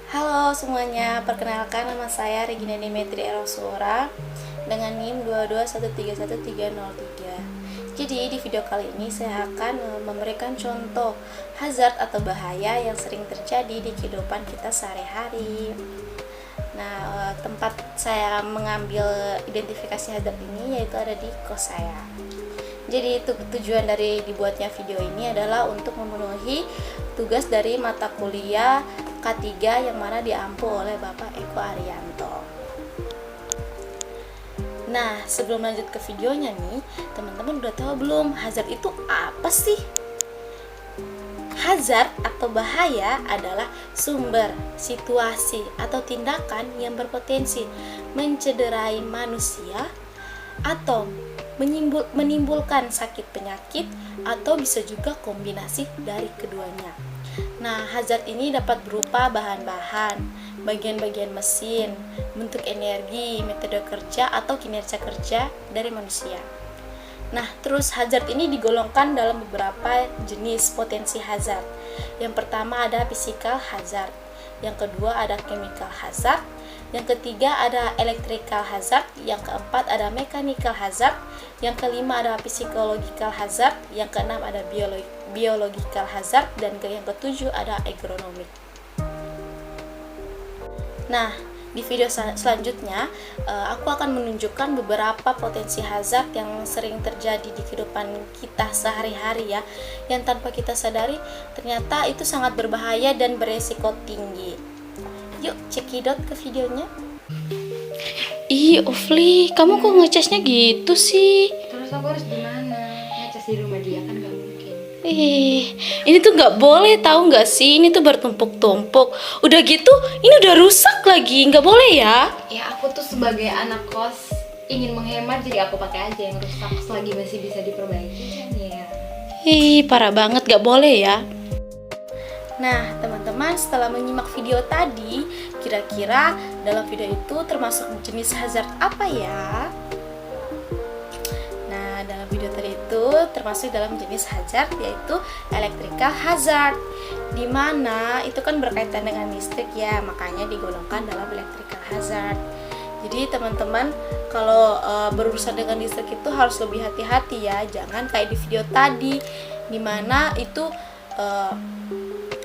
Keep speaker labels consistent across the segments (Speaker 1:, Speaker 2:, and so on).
Speaker 1: Halo semuanya, perkenalkan nama saya Regina Demetri Erosura dengan NIM 221311303. Jadi di video kali ini saya akan memberikan contoh hazard atau bahaya yang sering terjadi di kehidupan kita sehari-hari. Nah, tempat saya mengambil identifikasi hazard ini yaitu ada di kos saya. Jadi tujuan dari dibuatnya video ini adalah untuk memenuhi tugas dari mata kuliah K3 yang mana diampu oleh Bapak Eko Arianto. Nah, sebelum lanjut ke videonya nih, teman-teman udah tahu belum hazard itu apa sih? Hazard atau bahaya adalah sumber, situasi, atau tindakan yang berpotensi mencederai manusia atau menimbulkan sakit penyakit atau bisa juga kombinasi dari keduanya. Nah, hazard ini dapat berupa bahan-bahan, bagian-bagian mesin, bentuk energi, metode kerja atau kinerja kerja dari manusia. Nah, terus hazard ini digolongkan dalam beberapa jenis potensi hazard. Yang pertama ada physical hazard, yang kedua ada chemical hazard, yang ketiga ada electrical hazard, yang keempat ada mechanical hazard, yang kelima ada psychological hazard, yang keenam ada biological hazard, dan yang ketujuh ada agronomic. Nah, di video selanjutnya aku akan menunjukkan beberapa potensi hazard yang sering terjadi di kehidupan kita sehari-hari ya, yang tanpa kita sadari ternyata itu sangat berbahaya dan beresiko tinggi. Yuk cekidot ke videonya. Ih, Ofli, kamu kok ngecasnya gitu sih?
Speaker 2: Terus aku harus gimana? Ngecas di rumah dia kan gak mungkin.
Speaker 1: Ini tuh nggak boleh, tahu nggak sih? Ini tuh bertumpuk-tumpuk. Udah gitu, ini udah rusak lagi, nggak boleh ya?
Speaker 2: Ya aku tuh sebagai anak kos ingin menghemat, jadi aku pakai aja yang rusak selagi masih bisa diperbaiki kan ya.
Speaker 1: Parah banget, nggak boleh ya? Nah, teman-teman, setelah menyimak video tadi, kira-kira dalam video itu termasuk jenis hazard apa ya? Nah, dalam video tadi itu termasuk dalam jenis hazard yaitu electrical hazard, dimana itu kan berkaitan dengan listrik ya, makanya digolongkan dalam electrical hazard. Jadi teman-teman kalau berurusan dengan listrik itu harus lebih hati-hati ya, jangan kayak di video tadi, dimana itu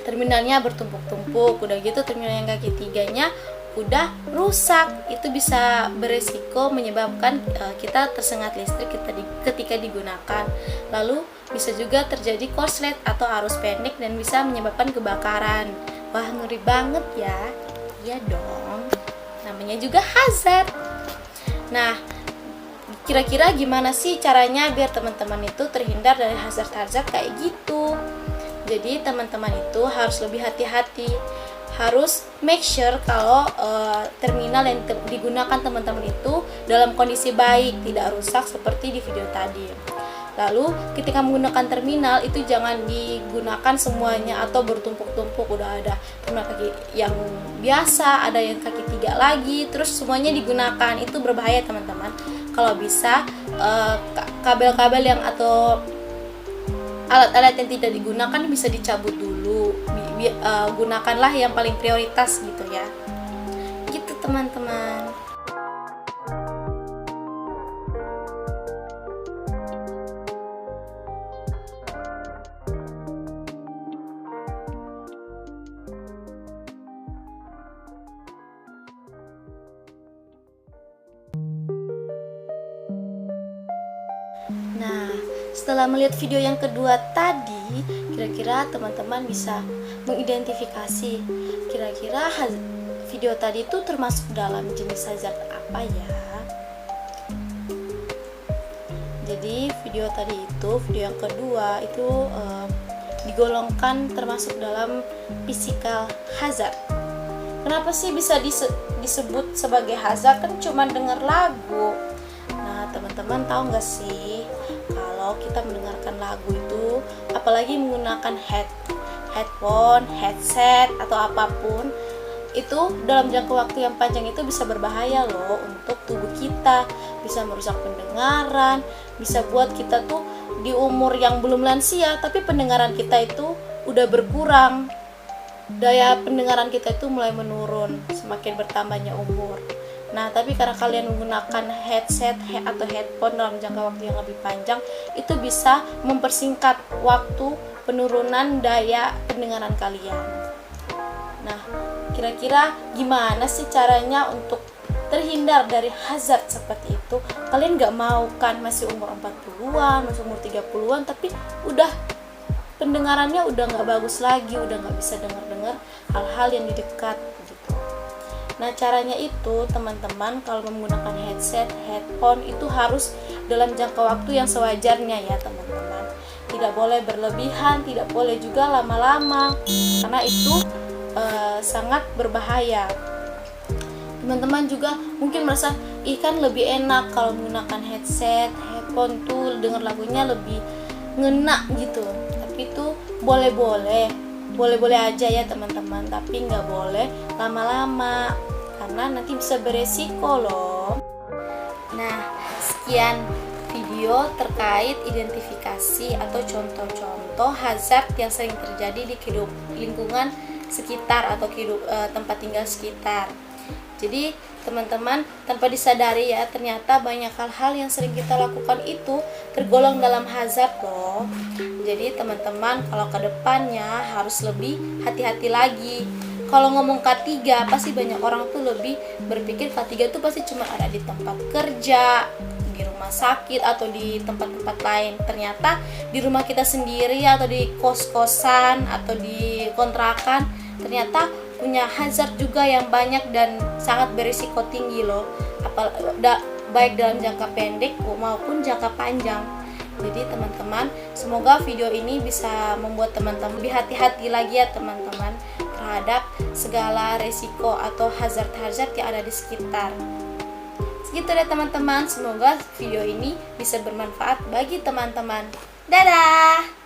Speaker 1: terminalnya bertumpuk-tumpuk, udah gitu terminal yang kaki tiganya udah rusak, itu bisa beresiko menyebabkan kita tersengat listrik ketika digunakan. Lalu bisa juga terjadi korslet atau arus pendek dan bisa menyebabkan kebakaran. Wah, ngeri banget ya. Iya dong, namanya juga hazard. Nah, kira-kira gimana sih caranya biar teman-teman itu terhindar dari hazard-hazard kayak gitu? Jadi teman-teman itu harus lebih hati-hati, harus make sure kalau terminal yang digunakan teman-teman itu dalam kondisi baik, tidak rusak seperti di video tadi. Lalu ketika menggunakan terminal itu jangan digunakan semuanya atau bertumpuk-tumpuk, udah ada terminal kaki yang biasa, ada yang kaki tiga lagi, terus semuanya digunakan, itu berbahaya teman-teman. Kalau bisa kabel-kabel yang atau alat-alat yang tidak digunakan bisa dicabut dulu, gunakanlah yang paling prioritas gitu ya, gitu teman-teman. Nah, setelah melihat video yang kedua tadi, kira-kira teman-teman bisa mengidentifikasi kira-kira video tadi itu termasuk dalam jenis hazard apa ya. Jadi video tadi itu, video yang kedua itu digolongkan termasuk dalam physical hazard. Kenapa sih bisa disebut sebagai hazard? Kan cuma dengar lagu. Nah, teman-teman tahu nggak sih kalau kita mendengarkan lagu itu, apalagi menggunakan headphone, headset atau apapun, itu dalam jangka waktu yang panjang itu bisa berbahaya loh untuk tubuh kita, bisa merusak pendengaran, bisa buat kita tuh di umur yang belum lansia tapi pendengaran kita itu udah berkurang. daya pendengaran kita itu mulai menurun semakin bertambahnya umur. Nah, tapi karena kalian menggunakan headset atau headphone dalam jangka waktu yang lebih panjang, itu bisa mempersingkat waktu penurunan daya pendengaran kalian. Nah, kira-kira gimana sih caranya untuk terhindar dari hazard seperti itu? Kalian gak mau kan masih umur 40-an, masih umur 30-an, tapi udah pendengarannya udah gak bagus lagi, udah gak bisa dengar-dengar hal-hal yang di dekat gitu. Nah, caranya itu teman-teman, kalau menggunakan headset, headphone itu harus dalam jangka waktu yang sewajarnya ya teman-teman. Tidak boleh berlebihan, tidak boleh juga lama-lama, karena itu sangat berbahaya. Teman-teman juga mungkin merasa, kan lebih enak kalau menggunakan headset, headphone tuh denger lagunya lebih ngena gitu. Tapi itu boleh-boleh aja ya teman-teman, tapi nggak boleh lama-lama karena nanti bisa beresiko loh. Nah, sekian video terkait identifikasi atau contoh-contoh hazard yang sering terjadi di lingkungan sekitar atau tempat tinggal sekitar. Jadi teman-teman, tanpa disadari ya, ternyata banyak hal-hal yang sering kita lakukan itu tergolong dalam hazard loh. Jadi teman-teman, kalau ke depannya harus lebih hati-hati lagi. Kalau ngomong K3, pasti banyak orang tuh lebih berpikir K3 tuh pasti cuma ada di tempat kerja, di rumah sakit, atau di tempat-tempat lain. Ternyata di rumah kita sendiri atau di kos-kosan atau di kontrakan, ternyata punya hazard juga yang banyak dan sangat berisiko tinggi loh, baik dalam jangka pendek maupun jangka panjang. Jadi teman-teman, semoga video ini bisa membuat teman-teman lebih hati-hati lagi ya teman-teman terhadap segala resiko atau hazard-hazard yang ada di sekitar. Segitu deh teman-teman, semoga video ini bisa bermanfaat bagi teman-teman. Dadah!